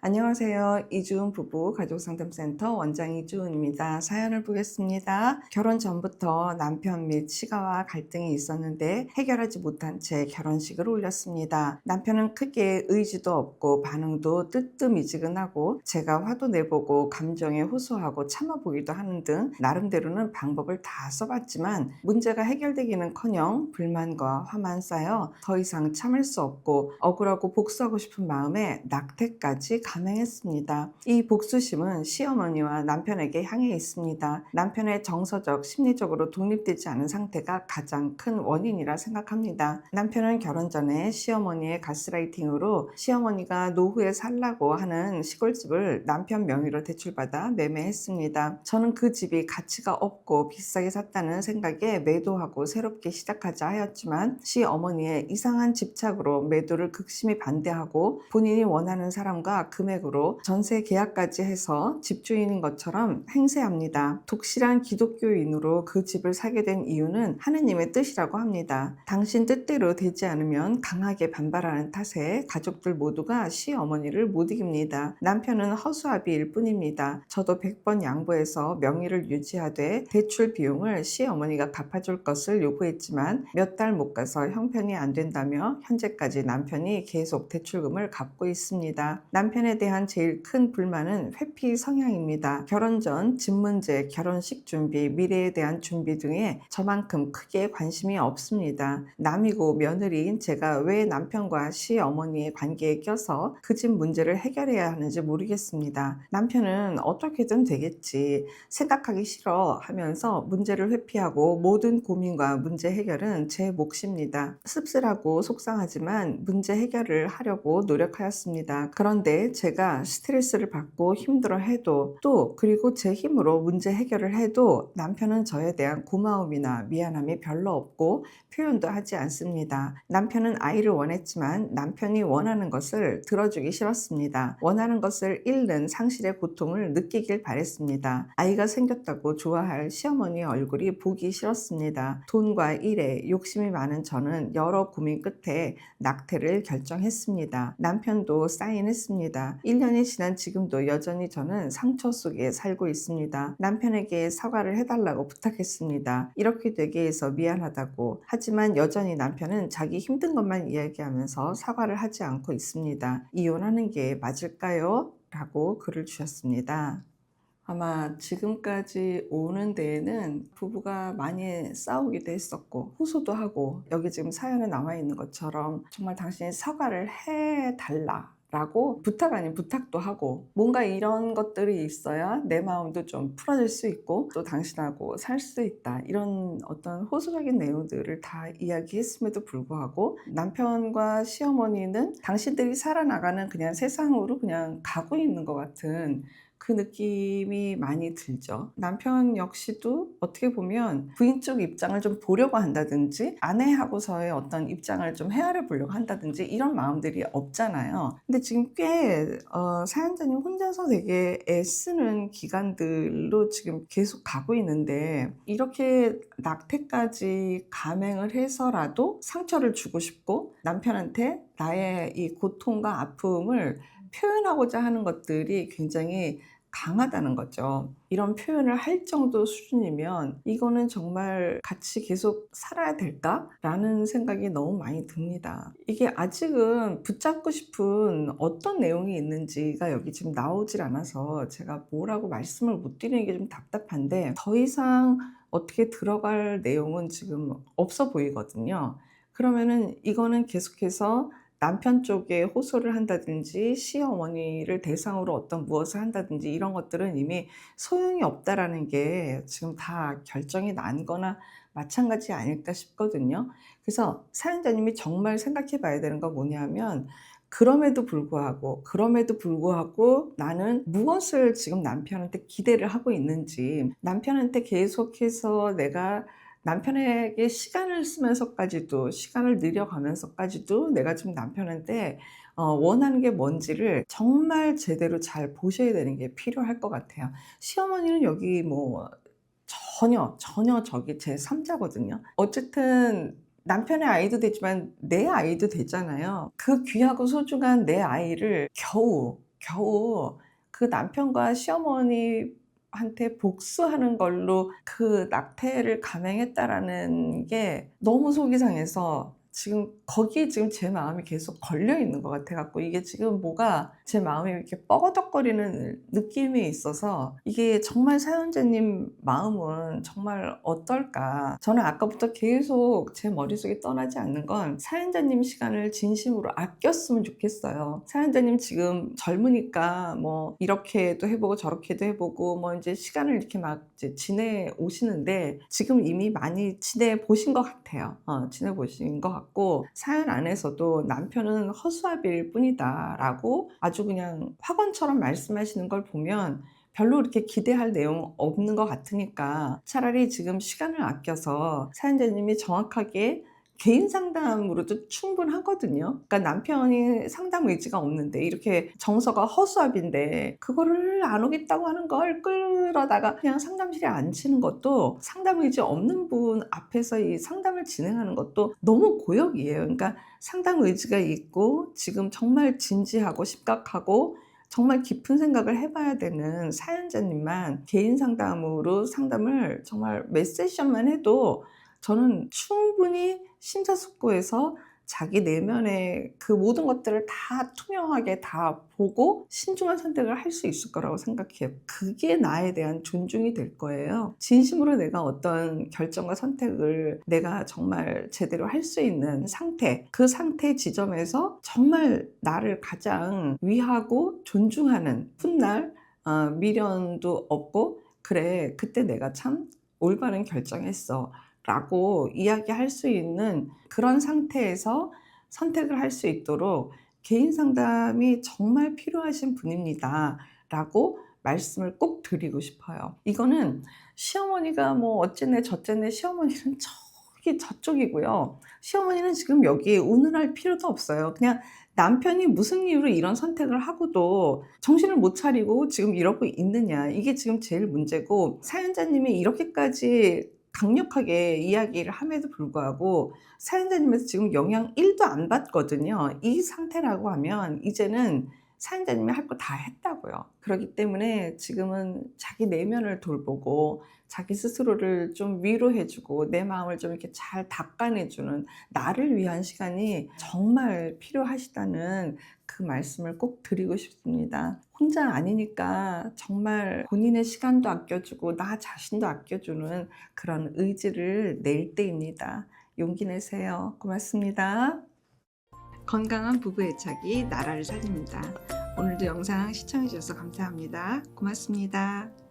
안녕하세요. 이주은 부부 가족상담센터 원장 이주은입니다. 사연을 보겠습니다. 결혼 전부터 남편 및 시가와 갈등이 있었는데 해결하지 못한 채 결혼식을 올렸습니다. 남편은 크게 의지도 없고 반응도 뜨뜻미지근하고 제가 화도 내보고 감정에 호소하고 참아보기도 하는 등 나름대로는 방법을 다 써봤지만 문제가 해결되기는커녕 불만과 화만 쌓여 더 이상 참을 수 없고 억울하고 복수하고 싶은 마음에 낙태까지 감행했습니다. 이 복수심은 시어머니와 남편에게 향해 있습니다. 남편의 정서적, 심리적으로 독립되지 않은 상태가 가장 큰 원인이라 생각합니다. 남편은 결혼 전에 시어머니의 가스라이팅으로 시어머니가 노후에 살라고 하는 시골집을 남편 명의로 대출받아 매매했습니다. 저는 그 집이 가치가 없고 비싸게 샀다는 생각에 매도하고 새롭게 시작하자 하였지만 시어머니의 이상한 집착으로 매도를 극심히 반대하고 본인이 원하는 사람과 금액으로 전세 계약까지 해서 집주인인 것처럼 행세합니다. 독실한 기독교인으로 그 집을 사게 된 이유는 하느님의 뜻이라고 합니다. 당신 뜻대로 되지 않으면 강하게 반발하는 탓에 가족들 모두가 시어머니를 못 이깁니다. 남편은 허수아비일 뿐입니다. 저도 100번 양보해서 명의를 유지하되 대출 비용을 시어머니가 갚아줄 것을 요구했지만 몇 달 못 가서 형편이 안 된다며 현재까지 남편이 계속 대출금을 갚고 있습니다. 남편에 대한 제일 큰 불만은 회피 성향입니다. 결혼 전 집 문제, 결혼식 준비, 미래에 대한 준비 등에 저만큼 크게 관심이 없습니다. 남이고 며느리인 제가 왜 남편과 시어머니의 관계에 껴서 그 집 문제를 해결해야 하는지 모르겠습니다. 남편은 어떻게든 되겠지, 생각하기 싫어 하면서 문제를 회피하고 모든 고민과 문제 해결은 제 몫입니다. 씁쓸하고 속상하지만 문제 해결을 하려고 노력하였습니다. 그런데 제가 스트레스를 받고 힘들어해도 그리고 제 힘으로 문제 해결을 해도 남편은 저에 대한 고마움이나 미안함이 별로 없고 표현도 하지 않습니다. 남편은 아이를 원했지만 남편이 원하는 것을 들어주기 싫었습니다. 원하는 것을 잃는 상실의 고통을 느끼길 바랬습니다. 아이가 생겼다고 좋아할 시어머니의 얼굴이 보기 싫었습니다. 돈과 일에 욕심이 많은 저는 여러 고민 끝에 낙태를 결정했습니다. 남편도 사인했습니다. 1년이 지난 지금도 여전히 저는 상처 속에 살고 있습니다. 남편에게 사과를 해달라고 부탁했습니다. 이렇게 되게 해서 미안하다고. 하지만 여전히 남편은 자기 힘든 것만 이야기하면서 사과를 하지 않고 있습니다. 이혼하는 게 맞을까요? 라고 글을 주셨습니다. 아마 지금까지 오는 데에는 부부가 많이 싸우기도 했었고 호소도 하고, 여기 지금 사연에 나와 있는 것처럼 정말 당신이 사과를 해달라 라고 부탁 아닌 부탁도 하고, 뭔가 이런 것들이 있어야 내 마음도 좀 풀어질 수 있고 또 당신하고 살 수 있다, 이런 어떤 호소적인 내용들을 다 이야기했음에도 불구하고 남편과 시어머니는 당신들이 살아나가는 그냥 세상으로 그냥 가고 있는 것 같은 그 느낌이 많이 들죠. 남편 역시도 어떻게 보면 부인 쪽 입장을 좀 보려고 한다든지 아내하고서의 어떤 입장을 좀 헤아려 보려고 한다든지 이런 마음들이 없잖아요. 근데 지금 꽤 사연자님 혼자서 되게 애쓰는 기간들로 지금 계속 가고 있는데, 이렇게 낙태까지 감행을 해서라도 상처를 주고 싶고 남편한테 나의 이 고통과 아픔을 표현하고자 하는 것들이 굉장히 강하다는 거죠. 이런 표현을 할 정도 수준이면 이거는 정말 같이 계속 살아야 될까라는 생각이 너무 많이 듭니다. 이게 아직은 붙잡고 싶은 어떤 내용이 있는지가 여기 지금 나오질 않아서 제가 뭐라고 말씀을 못 드리는 게 좀 답답한데, 더 이상 어떻게 들어갈 내용은 지금 없어 보이거든요. 그러면은 이거는 계속해서 남편 쪽에 호소를 한다든지 시어머니를 대상으로 어떤 무엇을 한다든지 이런 것들은 이미 소용이 없다라는 게 지금 다 결정이 난 거나 마찬가지 아닐까 싶거든요. 그래서 사연자님이 정말 생각해 봐야 되는 건 뭐냐면, 그럼에도 불구하고 나는 무엇을 지금 남편한테 기대를 하고 있는지, 남편한테 계속해서 내가 남편에게 시간을 쓰면서까지도, 시간을 들여가면서까지도 내가 지금 남편한테 원하는 게 뭔지를 정말 제대로 잘 보셔야 되는 게 필요할 것 같아요. 시어머니는 여기 뭐 전혀 저기 제 3자거든요. 어쨌든 남편의 아이도 되지만 내 아이도 되잖아요. 그 귀하고 소중한 내 아이를 겨우 겨우 그 남편과 시어머니한테 복수하는 걸로 그 낙태를 감행했다라는 게 너무 속이 상해서 지금 거기에 지금 제 마음이 계속 걸려 있는 것 같아 갖고, 이게 지금 뭐가 제 마음이 이렇게 뻐거덕거리는 느낌이 있어서, 이게 정말 사연자님 마음은 정말 어떨까. 저는 아까부터 계속 제 머릿속에 떠나지 않는 건 사연자님 시간을 진심으로 아꼈으면 좋겠어요. 사연자님 지금 젊으니까 뭐 이렇게도 해보고 저렇게도 해보고 뭐 이제 시간을 이렇게 막 이제 지내 오시는데, 지금 이미 많이 지내 보신 것 같아요. 지내 보신 것 같고, 사연 안에서도 남편은 허수아비일 뿐이다 라고 아주 그냥 확언처럼 말씀하시는 걸 보면 별로 그렇게 기대할 내용 없는 것 같으니까, 차라리 지금 시간을 아껴서 사연자님이 정확하게 개인 상담으로도 충분하거든요. 그러니까 남편이 상담 의지가 없는데, 이렇게 정서가 허수아비인데 그거를 안 오겠다고 하는 걸 끌어다가 그냥 상담실에 앉히는 것도, 상담 의지 없는 분 앞에서 이 상담을 진행하는 것도 너무 고역이에요. 그러니까 상담 의지가 있고 지금 정말 진지하고 심각하고 정말 깊은 생각을 해봐야 되는 사연자님만 개인 상담으로 상담을 정말 몇 세션만 해도 저는 충분히 심사숙고해서 자기 내면의 그 모든 것들을 다 투명하게 다 보고 신중한 선택을 할 수 있을 거라고 생각해요. 그게 나에 대한 존중이 될 거예요. 진심으로 내가 어떤 결정과 선택을 내가 정말 제대로 할 수 있는 상태, 그 상태 지점에서 정말 나를 가장 위하고 존중하는 훗날 미련도 없고, 그래 그때 내가 참 올바른 결정했어 라고 이야기할 수 있는 그런 상태에서 선택을 할 수 있도록 개인 상담이 정말 필요하신 분입니다 라고 말씀을 꼭 드리고 싶어요. 이거는 시어머니가 뭐 어쨌네 저쨌네, 시어머니는 저기 저쪽이고요. 시어머니는 지금 여기에 운운할 필요도 없어요. 그냥 남편이 무슨 이유로 이런 선택을 하고도 정신을 못 차리고 지금 이러고 있느냐, 이게 지금 제일 문제고, 사연자님이 이렇게까지 강력하게 이야기를 함에도 불구하고 사연자님에서 지금 영향 1도 안 받거든요. 이 상태라고 하면 이제는 사연자님이 할 거 다 했다고요. 그렇기 때문에 지금은 자기 내면을 돌보고 자기 스스로를 좀 위로해주고 내 마음을 좀 이렇게 잘 닦아내주는 나를 위한 시간이 정말 필요하시다는 그 말씀을 꼭 드리고 싶습니다. 혼자 아니니까 정말 본인의 시간도 아껴주고 나 자신도 아껴주는 그런 의지를 낼 때입니다. 용기 내세요. 고맙습니다. 건강한 부부 애착이 나라를 살립니다. 오늘도 영상 시청해 주셔서 감사합니다. 고맙습니다.